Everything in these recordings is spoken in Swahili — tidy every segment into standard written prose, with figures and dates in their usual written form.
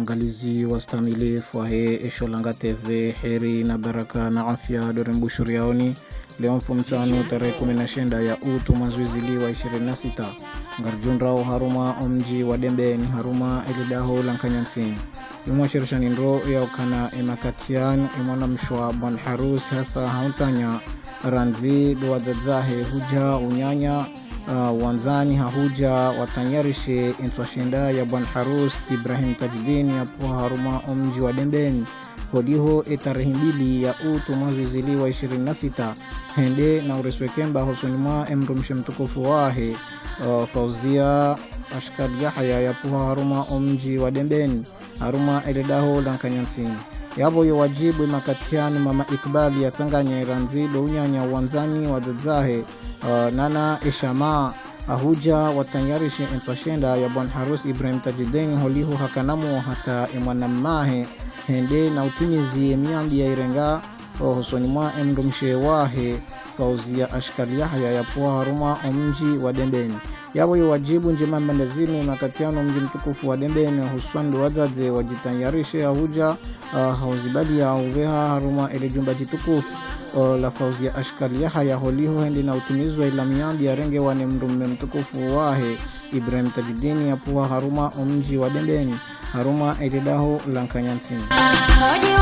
waangalizi wastamilifu wa Esholanga TV, heri na baraka na afya dorembushuri yaoni. Leo mfumtano tarehe 19 ya utu mazwizili wa 26 ngarjunrao haruma omji wa Dembeni haruma elidaho lankanyansin yumwa shirishani ndro ya ukana emakatian imona mshwa bon harus hasa haunsanya ranzi do wadzadzahe huja unyanya wanzani hahuja watanyarishe intwashenda ya bon harus Ibrahim Tajdin ya puha haruma omji wa Dembeni hodiho etarehe 2 ya utu mazwizili wa 26 hende na ureswekemba hosonima emrumshe mtukufu wahe Fauzia Ashkal Yahya ya puha haruma omji wa Dembeni haruma elidaho lankanyansin yabo yo wajibu makatiani mama Ikbali ya Tanganya ranzi do unyanya wanzani wadzadzahe nana eshama ahuja watanyarishe intwashenda ya bon harus Ibrahim Tajdin holiho hakanamu hata imwanamahe hende na utimizi miambi ya irenga hosonima emrumshe wahe Fauzia Ashkal Yahya ya puha haruma omji wa Dembeni yabo yo wajibu njema mandazini makatiano mji mtukufu wa Dembeni hususan wazadze wajitanyarishe ahuja hauzibali ya uveha haruma ele jumba jitukufu la Fauzia Ashkal Yahya holiho hendi na utimizwa ila miambi ya renge wane mrume mtukufu wahe Ibrahim Tajdin ya puha haruma omji wa Dembeni haruma elidaho lankanyansin Hodi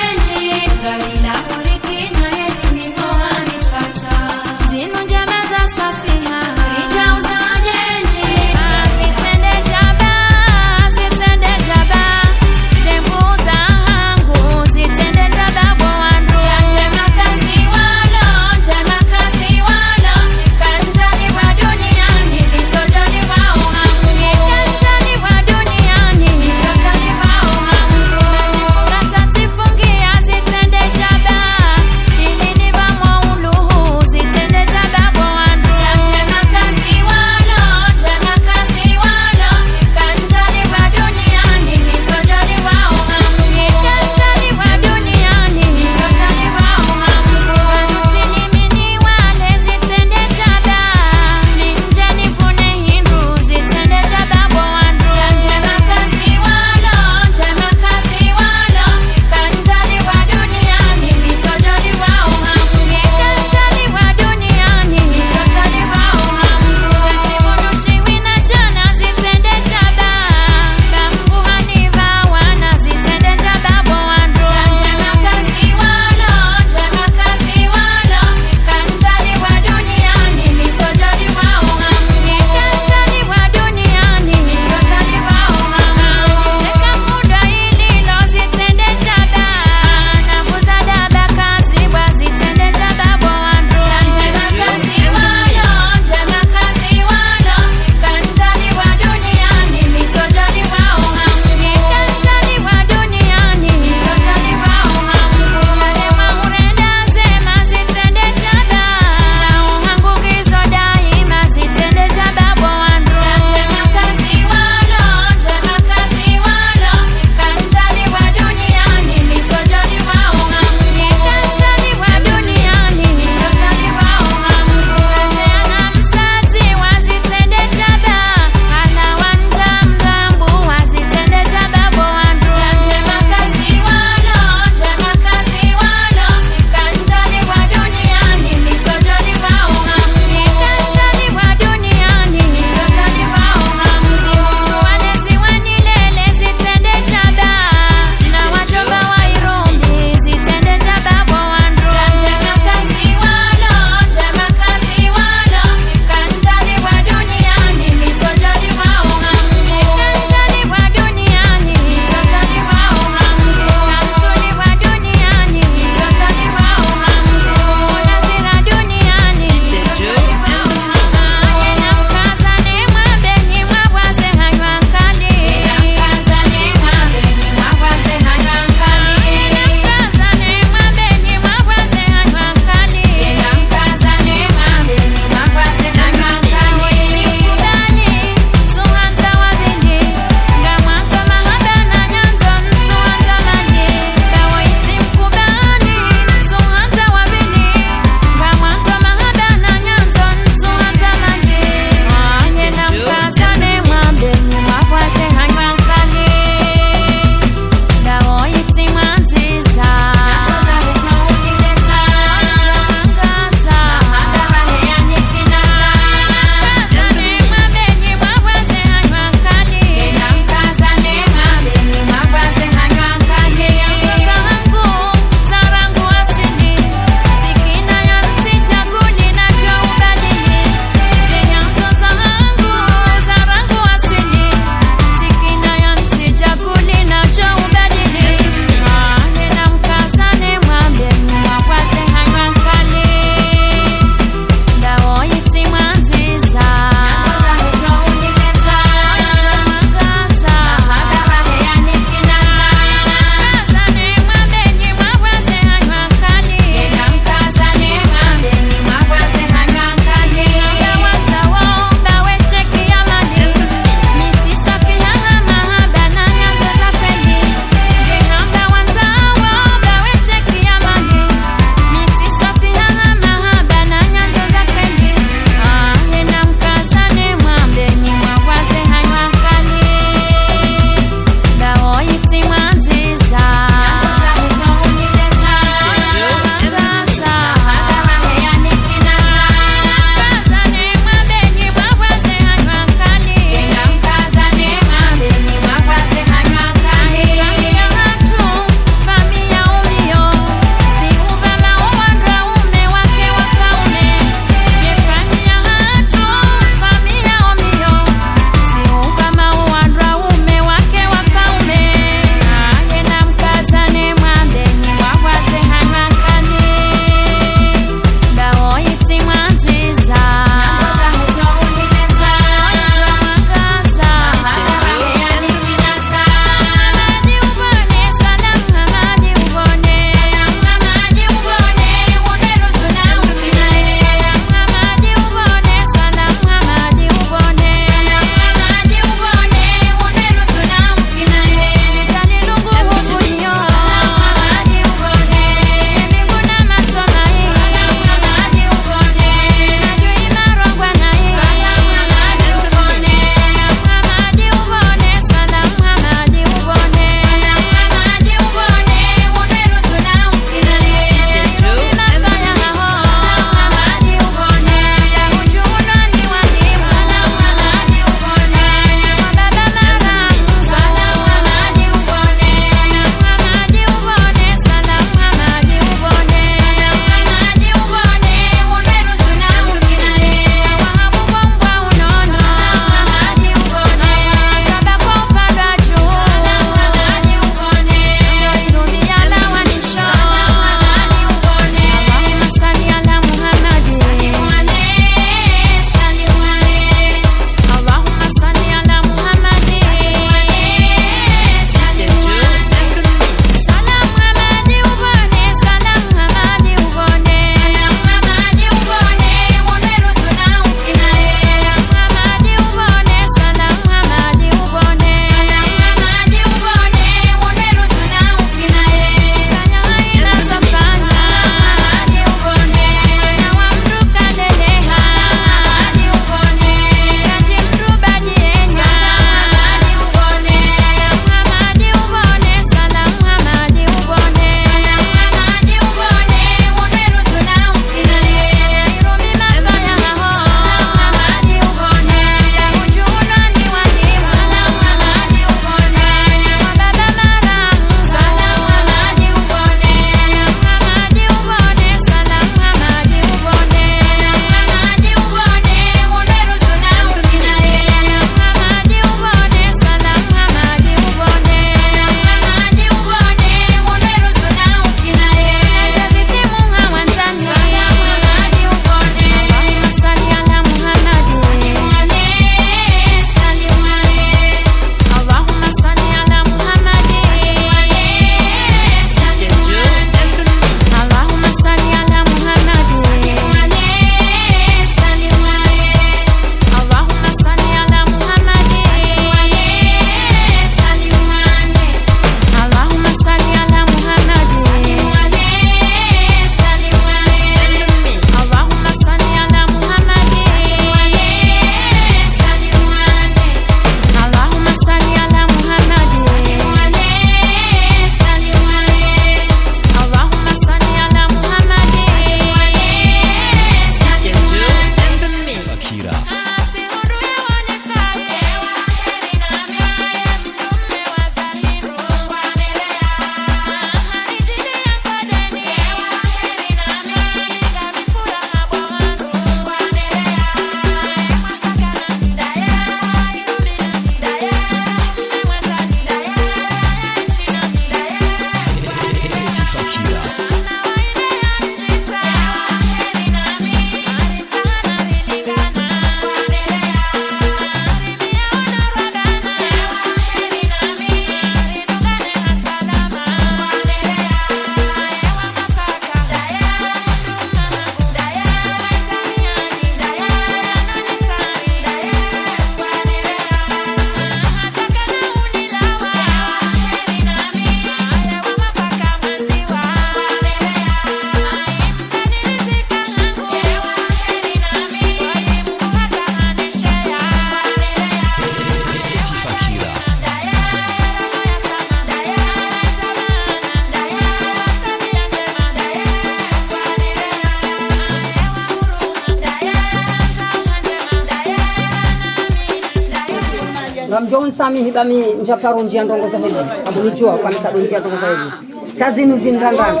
kamjon sami hibami njaparo njia ndongo za hizi abunijua kwa mkado njia ndongo za hizi chazinu zindandana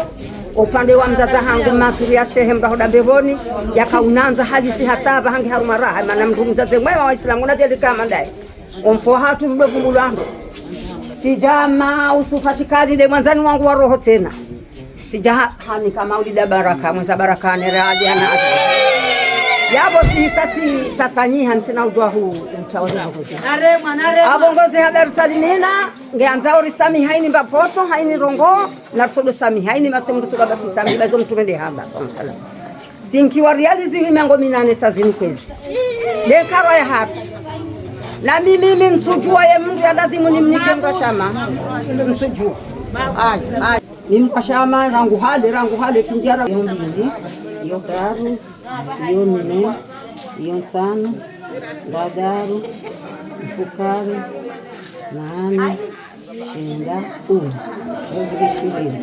upande wa mzaza hangu maturi ya shehe mbahoda mbevoni yakaunanza hadisi hataba hangi harumaraha mana mndu mzaze mwewa wa islamu unajelika mandai omfo hatu rudo vumulando sijama usufashikali de mwanzani wangu wa roho tena sijahani kama ulida baraka mwenza barakane radiana yabo tisati sasanyi hansina ujwa huu mchawazi abongozi habari salimina ngeanza orisami haini mbapoto haini rongo na todo sami haini masemdu suka bati sami bazo mtumende haba sallallahu sinkiwa realizi himengo minane tazini kwezi le karwa ya hatu na mimi nsujua ye mndu ya lazimu nimnike mkashama nsujua ay mimi mkashama rangu hale tinjara yombili yo daru iyo nne iyo nsano ndadaru mfukari nane shenda ezibishirira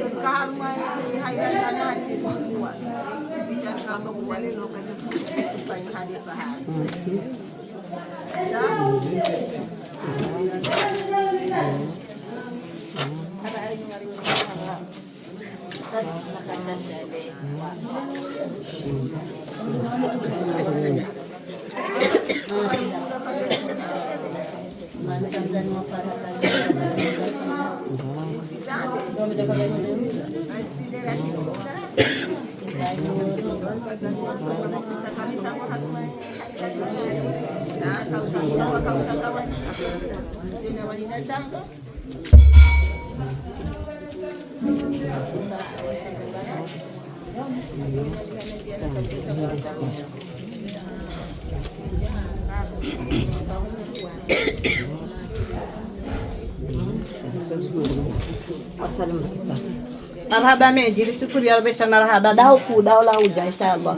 Marhaba meji, syukur ya Rabbi, marhaba. Dah aku, dah lah hujan, insyaAllah.